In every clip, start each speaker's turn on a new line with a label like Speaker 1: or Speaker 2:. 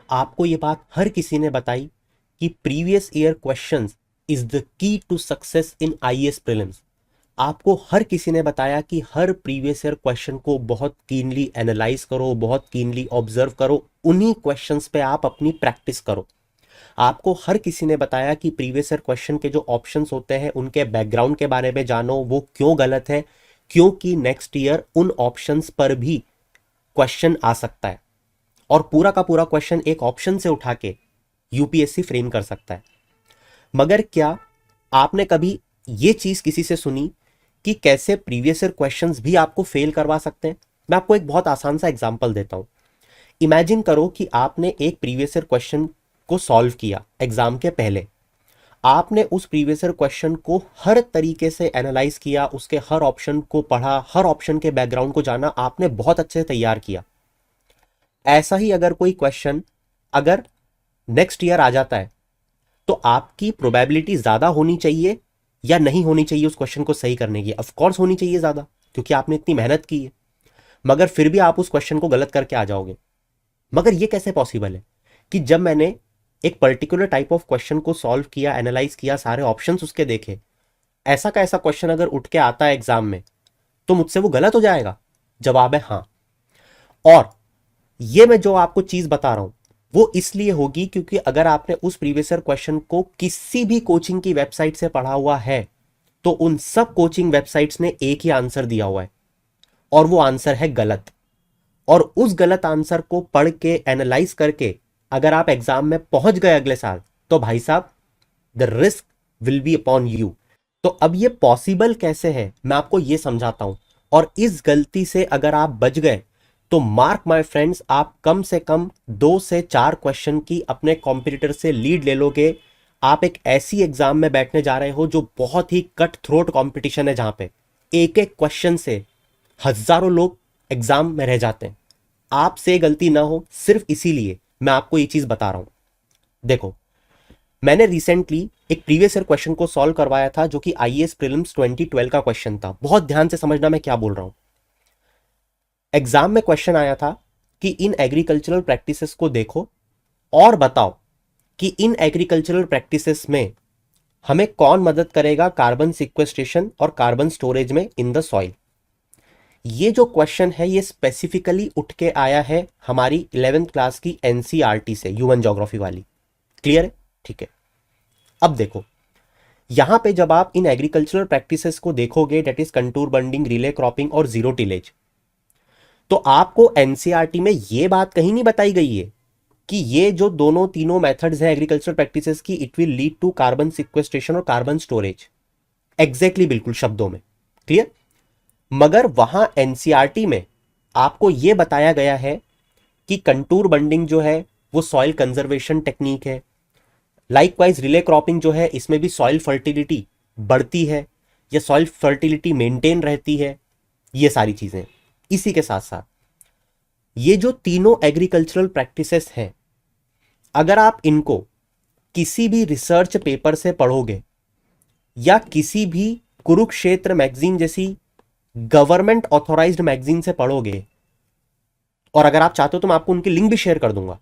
Speaker 1: आपको ये बात हर किसी ने बताई कि previous year questions is the key to success in IAS prelims. आपको हर किसी ने बताया कि हर प्रीवियस ईयर क्वेश्चन को बहुत कीनली एनालाइज करो, बहुत कीनली ऑब्जर्व करो, उन्हीं क्वेश्चंस पे आप अपनी प्रैक्टिस करो। आपको हर किसी ने बताया कि प्रीवियस ईयर क्वेश्चन के जो ऑप्शंस होते हैं उनके बैकग्राउंड के बारे में जानो, वो क्यों गलत है, क्योंकि नेक्स्ट ईयर उन ऑप्शंस पर भी क्वेश्चन आ सकता है और पूरा का पूरा क्वेश्चन एक ऑप्शन से उठा के यूपीएससी फ्रेम कर सकता है। मगर क्या आपने कभी ये चीज किसी से सुनी कि कैसे प्रीवियस ईयर क्वेश्चंस भी आपको फेल करवा सकते हैं? मैं आपको एक बहुत आसान सा एग्जांपल देता हूं। इमेजिन करो कि आपने एक प्रीवियस ईयर क्वेश्चन को सॉल्व किया एग्जाम के पहले। आपने उस प्रीवियस ईयर क्वेश्चन को हर तरीके से एनालाइज किया, उसके हर ऑप्शन को पढ़ा, हर ऑप्शन के बैकग्राउंड को जाना, आपने बहुत अच्छे से तैयार किया। ऐसा ही अगर कोई क्वेश्चन अगर नेक्स्ट ईयर आ जाता है तो आपकी प्रोबेबिलिटी ज्यादा होनी चाहिए या नहीं होनी चाहिए उस क्वेश्चन को सही करने की? ऑफ कोर्स होनी चाहिए ज्यादा, क्योंकि आपने इतनी मेहनत की है। मगर फिर भी आप उस क्वेश्चन को गलत करके आ जाओगे। मगर ये कैसे पॉसिबल है कि जब मैंने एक पर्टिकुलर टाइप ऑफ क्वेश्चन को सॉल्व किया, एनालाइज किया, सारे ऑप्शंस उसके देखे, ऐसा का ऐसा क्वेश्चन अगर उठ के आता है एग्जाम में तो मुझसे वो गलत हो जाएगा? जवाब है हाँ। और ये मैं जो आपको चीज बता रहा हूं वो इसलिए होगी क्योंकि अगर आपने उस प्रीवियस ईयर क्वेश्चन को किसी भी कोचिंग की वेबसाइट से पढ़ा हुआ है तो उन सब कोचिंग वेबसाइट्स ने एक ही आंसर दिया हुआ है और वो आंसर है गलत। और उस गलत आंसर को पढ़ के एनालाइज करके अगर आप एग्जाम में पहुंच गए अगले साल तो भाई साहब the risk will be upon you. तो अब ये पॉसिबल कैसे है मैं आपको ये समझाता हूं। और इस गलती से अगर आप बच गए तो मार्क माय फ्रेंड्स, आप कम से कम 2 से 4 क्वेश्चन की अपने कॉम्पिटिटर से लीड ले लोगे। आप एक ऐसी एग्जाम में बैठने जा रहे हो जो बहुत ही कट थ्रोट कंपटीशन है, जहां पे एक एक क्वेश्चन से हजारों लोग एग्जाम में रह जाते हैं। आपसे गलती ना हो, सिर्फ इसीलिए मैं आपको ये चीज बता रहा हूं। देखो, मैंने रिसेंटली एक प्रीवियस ईयर क्वेश्चन को सॉल्व करवाया था जो कि आईएएस प्रीलिम्स 2012 का क्वेश्चन था। बहुत ध्यान से समझना मैं क्या बोल रहा हूं। एग्जाम में क्वेश्चन आया था कि इन एग्रीकल्चरल प्रैक्टिसेस को देखो और बताओ कि इन एग्रीकल्चरल प्रैक्टिसेस में हमें कौन मदद करेगा कार्बन सिक्वेस्ट्रेशन और कार्बन स्टोरेज में इन द सॉइल। ये जो क्वेश्चन है ये स्पेसिफिकली उठ के आया है हमारी 11th क्लास की एनसीईआरटी से, ह्यूमन ज्योग्राफी वाली। क्लियर है? ठीक है। अब देखो, यहां पे जब आप इन एग्रीकल्चरल प्रैक्टिसेस को देखोगे, that is contour bunding, relay cropping और जीरो टिलेज, तो आपको एनसीईआरटी में यह बात कहीं नहीं बताई गई है कि ये जो दोनों तीनों मेथड्स हैं एग्रीकल्चरल प्रैक्टिसेस की, it will lead to carbon sequestration और कार्बन स्टोरेज। एग्जैक्टली, बिल्कुल शब्दों में। क्लियर? मगर वहां एनसीईआरटी में आपको यह बताया गया है कि कंटूर बंडिंग जो है वो सॉइल कंजर्वेशन टेक्निक है। लाइकवाइज रिले क्रॉपिंग जो है इसमें भी सॉइल फर्टिलिटी बढ़ती है या सॉइल फर्टिलिटी मेंटेन रहती है। ये सारी चीजें इसी के साथ साथ ये जो तीनों एग्रीकल्चरल प्रैक्टिसेस हैं, अगर आप इनको किसी भी रिसर्च पेपर से पढ़ोगे या किसी भी कुरुक्षेत्र मैगजीन जैसी गवर्नमेंट ऑथोराइज्ड मैगजीन से पढ़ोगे, और अगर आप चाहते हो तो मैं आपको उनकी लिंक भी शेयर कर दूंगा,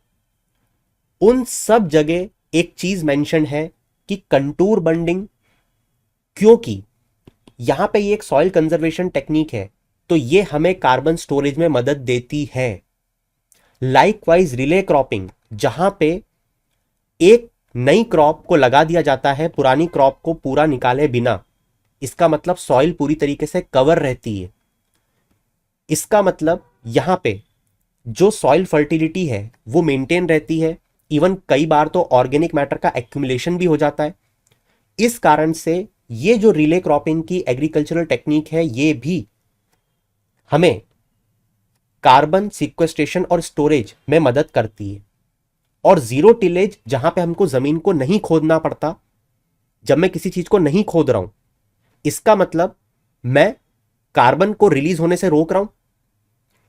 Speaker 1: उन सब जगह एक चीज मेंशन है कि कंटूर बंडिंग, क्योंकि यहां पे ये एक सॉइल कंजर्वेशन टेक्निक है तो ये हमें कार्बन स्टोरेज में मदद देती है। लाइकवाइज रिले क्रॉपिंग, जहां पे एक नई क्रॉप को लगा दिया जाता है पुरानी क्रॉप को पूरा निकाले बिना, इसका मतलब सॉइल पूरी तरीके से कवर रहती है। इसका मतलब यहां पे जो सॉइल फर्टिलिटी है वो मेंटेन रहती है। इवन कई बार तो ऑर्गेनिक मैटर का एक्यूमुलेशन भी हो जाता है। इस कारण से ये जो रिले क्रॉपिंग की एग्रीकल्चरल टेक्निक है ये भी हमें कार्बन सिक्वेस्ट्रेशन और स्टोरेज में मदद करती है। और जीरो टिलेज, जहां पे हमको जमीन को नहीं खोदना पड़ता, जब मैं किसी चीज को नहीं खोद रहा हूं, इसका मतलब मैं कार्बन को रिलीज होने से रोक रहा हूं।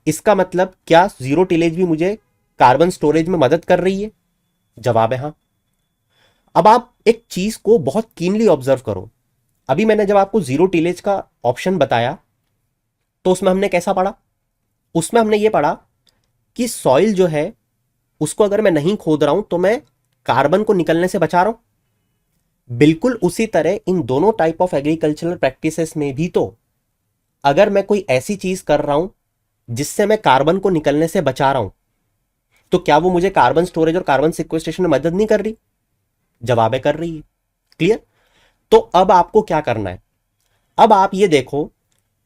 Speaker 1: इसका मतलब क्या जीरो टिलेज भी मुझे कार्बन स्टोरेज में मदद कर रही है? जवाब है हां। अब आप एक चीज को बहुत कीनली ऑब्जर्व करो। अभी मैंने जब आपको जीरो टिलेज का ऑप्शन बताया तो उसमें हमने कैसा पढ़ा? उसमें हमने ये पढ़ा कि सॉइल जो है उसको अगर मैं नहीं खोद रहा हूं तो मैं कार्बन को निकलने से बचा रहा हूं। बिल्कुल उसी तरह इन दोनों टाइप ऑफ एग्रीकल्चरल प्रैक्टिसेस में भी तो अगर मैं कोई ऐसी चीज कर रहा हूं जिससे मैं कार्बन को निकलने से बचा रहा हूं, तो क्या वो मुझे कार्बन स्टोरेज और कार्बन सिक्वेस्ट्रेशन में मदद नहीं कर रही? जवाब है, कर रही है। क्लियर? तो अब आपको क्या करना है, अब आप ये देखो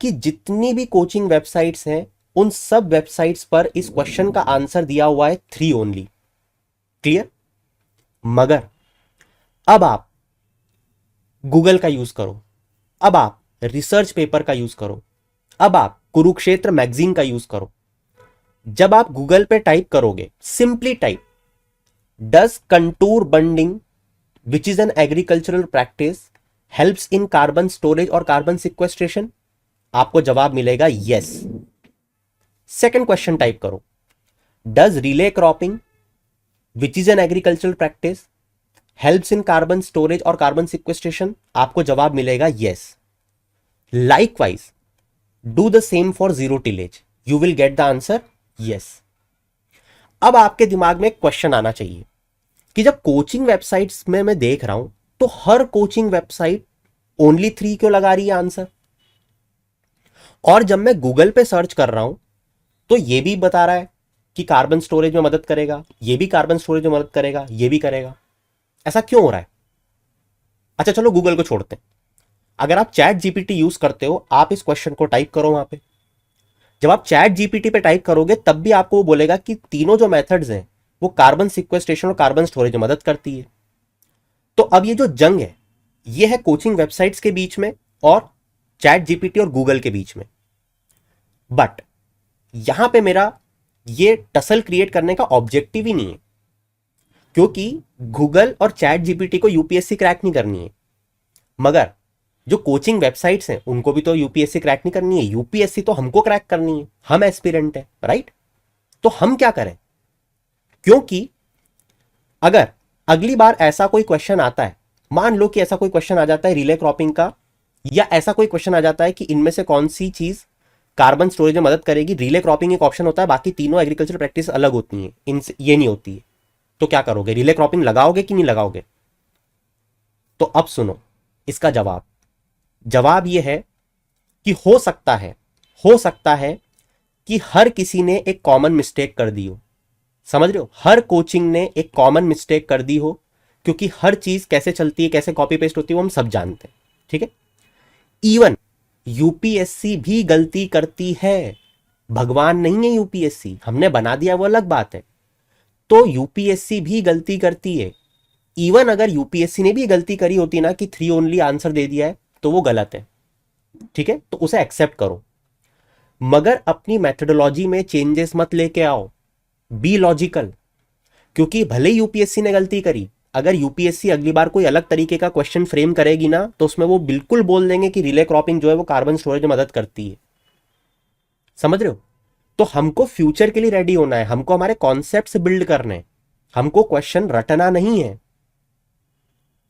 Speaker 1: कि जितनी भी कोचिंग वेबसाइट्स हैं उन सब वेबसाइट्स पर इस क्वेश्चन का आंसर दिया हुआ है 3 ओनली। क्लियर? मगर अब आप गूगल का यूज करो, अब आप रिसर्च पेपर का यूज करो, अब आप कुरुक्षेत्र मैगजीन का यूज करो। जब आप गूगल पे टाइप करोगे, simply type does contour bunding which is an agricultural practice helps in carbon storage और कार्बन सिक्वेस्ट्रेशन, आपको जवाब मिलेगा यस। सेकंड क्वेश्चन टाइप करो, does relay cropping which is an agricultural practice helps in carbon storage और carbon sequestration, आपको जवाब मिलेगा yes. Likewise do the same for zero tillage, you will get the answer yes. अब आपके दिमाग में एक क्वेश्चन आना चाहिए कि जब कोचिंग वेबसाइट्स में मैं देख रहा हूं तो हर कोचिंग वेबसाइट ओनली 3 क्यों लगा रही है आंसर, और जब मैं गूगल पे सर्च कर रहा हूं तो यह भी बता रहा है कि कार्बन स्टोरेज में मदद करेगा, यह भी कार्बन स्टोरेज में मदद करेगा, यह भी करेगा। ऐसा क्यों हो रहा है? अच्छा चलो गूगल को छोड़ते हैं, अगर आप चैट जीपीटी यूज करते हो, आप इस क्वेश्चन को टाइप करो वहां पे। जब आप चैट जीपीटी पे टाइप करोगे तब भी आपको वो बोलेगा कि तीनों जो मेथड्स हैं वो कार्बन सिक्वेस्ट्रेशन और कार्बन स्टोरेज में मदद करती है। तो अब ये जो जंग है ये है कोचिंग वेबसाइट्स के बीच में और चैट जीपीटी और गूगल के बीच में। बट यहां पे मेरा ये टसल क्रिएट करने का ऑब्जेक्टिव ही नहीं है, क्योंकि गूगल और चैट जीपीटी को यूपीएससी क्रैक नहीं करनी है, मगर जो कोचिंग वेबसाइट्स हैं उनको भी तो यूपीएससी क्रैक नहीं करनी है, यूपीएससी तो हमको क्रैक करनी है, हम एस्पिरेंट है, राइट? तो हम क्या करें, क्योंकि अगर अगली बार ऐसा कोई क्वेश्चन आता है, मान लो कि ऐसा कोई क्वेश्चन आ जाता है रिले क्रॉपिंग का, या ऐसा कोई क्वेश्चन आ जाता है कि इनमें से कौन सी चीज कार्बन स्टोरेज में मदद करेगी, रिले क्रॉपिंग एक ऑप्शन होता है, बाकी तीनों एग्रीकल्चर प्रैक्टिस अलग होती हैं, इनसे ये नहीं होती है, तो क्या करोगे, रिले क्रॉपिंग लगाओगे कि नहीं लगाओगे? तो अब सुनो इसका जवाब। जवाब यह है कि हो सकता है कि हर किसी ने एक कॉमन मिस्टेक कर दी हो। समझ रहे हो, हर कोचिंग ने एक कॉमन मिस्टेक कर दी हो, क्योंकि हर चीज कैसे चलती है, कैसे कॉपी पेस्ट होती है वो हम सब जानते हैं, ठीक है? इवन यूपीएससी भी गलती करती है, भगवान नहीं है यूपीएससी, हमने बना दिया वो अलग बात है। तो यूपीएससी भी गलती करती है। इवन अगर यूपीएससी ने भी गलती करी होती ना कि 3 ओनली आंसर दे दिया है, तो वो गलत है, ठीक है? तो उसे एक्सेप्ट करो, मगर अपनी मेथोडोलॉजी में चेंजेस मत लेके आओ, बी लॉजिकल। क्योंकि भले यूपीएससी ने गलती करी, अगर यूपीएससी अगली बार कोई अलग तरीके का क्वेश्चन फ्रेम करेगी ना, तो उसमें वो बिल्कुल बोल देंगे कि रिले क्रॉपिंग जो है वो कार्बन स्टोरेज में मदद करती है। समझ रहे हो? तो हमको फ्यूचर के लिए रेडी होना है, हमको हमारे कॉन्सेप्ट बिल्ड करने हैं, हमको क्वेश्चन रटना नहीं है।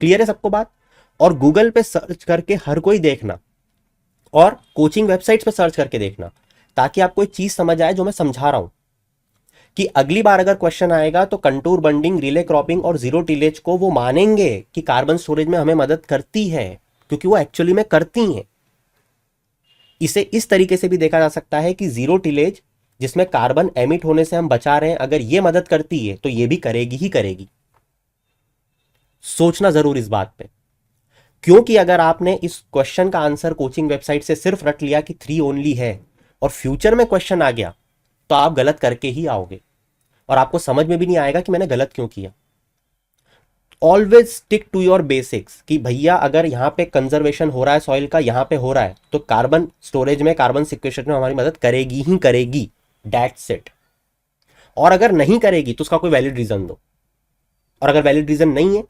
Speaker 1: क्लियर है सबको बात? और गूगल पे सर्च करके हर कोई देखना, और कोचिंग वेबसाइट्स पे सर्च करके देखना, ताकि आपको एक चीज समझ आए जो मैं समझा रहा हूं, कि अगली बार अगर क्वेश्चन आएगा तो कंटूर बंडिंग, रिले क्रॉपिंग और जीरो टिलेज को वो मानेंगे कि कार्बन स्टोरेज में हमें मदद करती है, क्योंकि वो एक्चुअली में करती हैं। इसे इस तरीके से भी देखा जा सकता है कि जीरो टिलेज, जिसमें कार्बन एमिट होने से हम बचा रहे हैं, अगर ये मदद करती है तो ये भी करेगी ही करेगी। सोचना जरूर इस बात पे, क्योंकि अगर आपने इस क्वेश्चन का आंसर कोचिंग वेबसाइट से सिर्फ रट लिया कि 3 ओनली है, और फ्यूचर में क्वेश्चन आ गया, तो आप गलत करके ही आओगे और आपको समझ में भी नहीं आएगा कि मैंने गलत क्यों किया। Always stick to your basics, कि भैया अगर यहां पे कंजर्वेशन हो रहा है सॉइल का, यहां पे हो रहा है, तो कार्बन स्टोरेज में, कार्बन सिक्वेस्ट्रेशन में हमारी मदद करेगी ही करेगी, दैट्स इट। और अगर नहीं करेगी तो उसका कोई वैलिड रीजन दो, और अगर वैलिड रीजन नहीं है,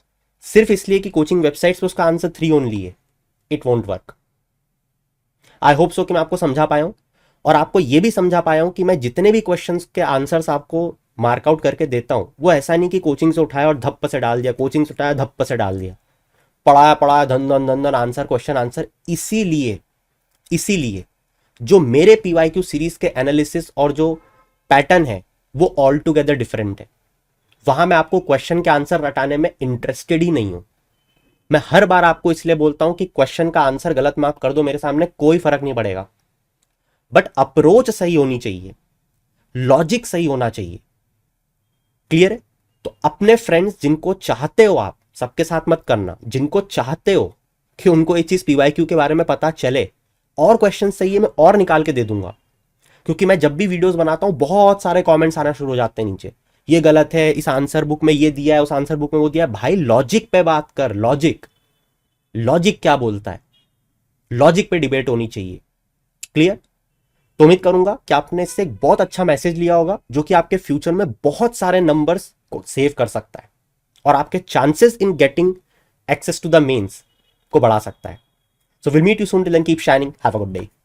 Speaker 1: सिर्फ इसलिए कि कोचिंग वेबसाइट्स पे उसका आंसर 3 ओनली है, it won't work. I hope so कि मैं आपको समझा पाया हूं, और आपको यह भी समझा पाया हूं कि मैं जितने भी क्वेश्चंस के आंसर्स आपको मार्कआउट करके देता हूं, वो ऐसा नहीं कि कोचिंग से उठाया और धप्प से डाल दिया, कोचिंग से उठाया धप्प से डाल दिया, पढ़ाया पढ़ाया धन धन धन धन आंसर, क्वेश्चन आंसर। इसीलिए जो मेरे पीवाईक्यू सीरीज के एनालिसिस और जो पैटर्न है वो ऑल टुगेदर डिफरेंट है। वहां मैं आपको क्वेश्चन के आंसर रटाने में इंटरेस्टेड ही नहीं हूं। मैं हर बार आपको इसलिए बोलता हूं कि क्वेश्चन का आंसर गलत मार्क कर दो मेरे सामने, कोई फर्क नहीं पड़ेगा, बट अप्रोच सही होनी चाहिए, लॉजिक सही होना चाहिए। क्लियर है? तो अपने फ्रेंड्स जिनको चाहते हो आप, सबके साथ मत करना, जिनको चाहते हो कि उनको ये चीज पीवाईक्यू के बारे में पता चले, और क्वेश्चन सही है मैं और निकाल के दे दूंगा। क्योंकि मैं जब भी वीडियोस बनाता हूं बहुत सारे कमेंट्स आना शुरू हो जाते हैं नीचे, ये गलत है, इस आंसर बुक में ये दिया है, उस आंसर बुक में वो दिया है। भाई लॉजिक पे बात कर, लॉजिक, लॉजिक क्या बोलता है, लॉजिक पे डिबेट होनी चाहिए। क्लियर? तो उम्मीद करूंगा कि आपने इससे एक बहुत अच्छा मैसेज लिया होगा, जो कि आपके फ्यूचर में बहुत सारे नंबर्स को सेव कर सकता है और आपके chances in getting access to the mains को बढ़ा सकता है। So will meet you soon, till then keep shining, have a good day.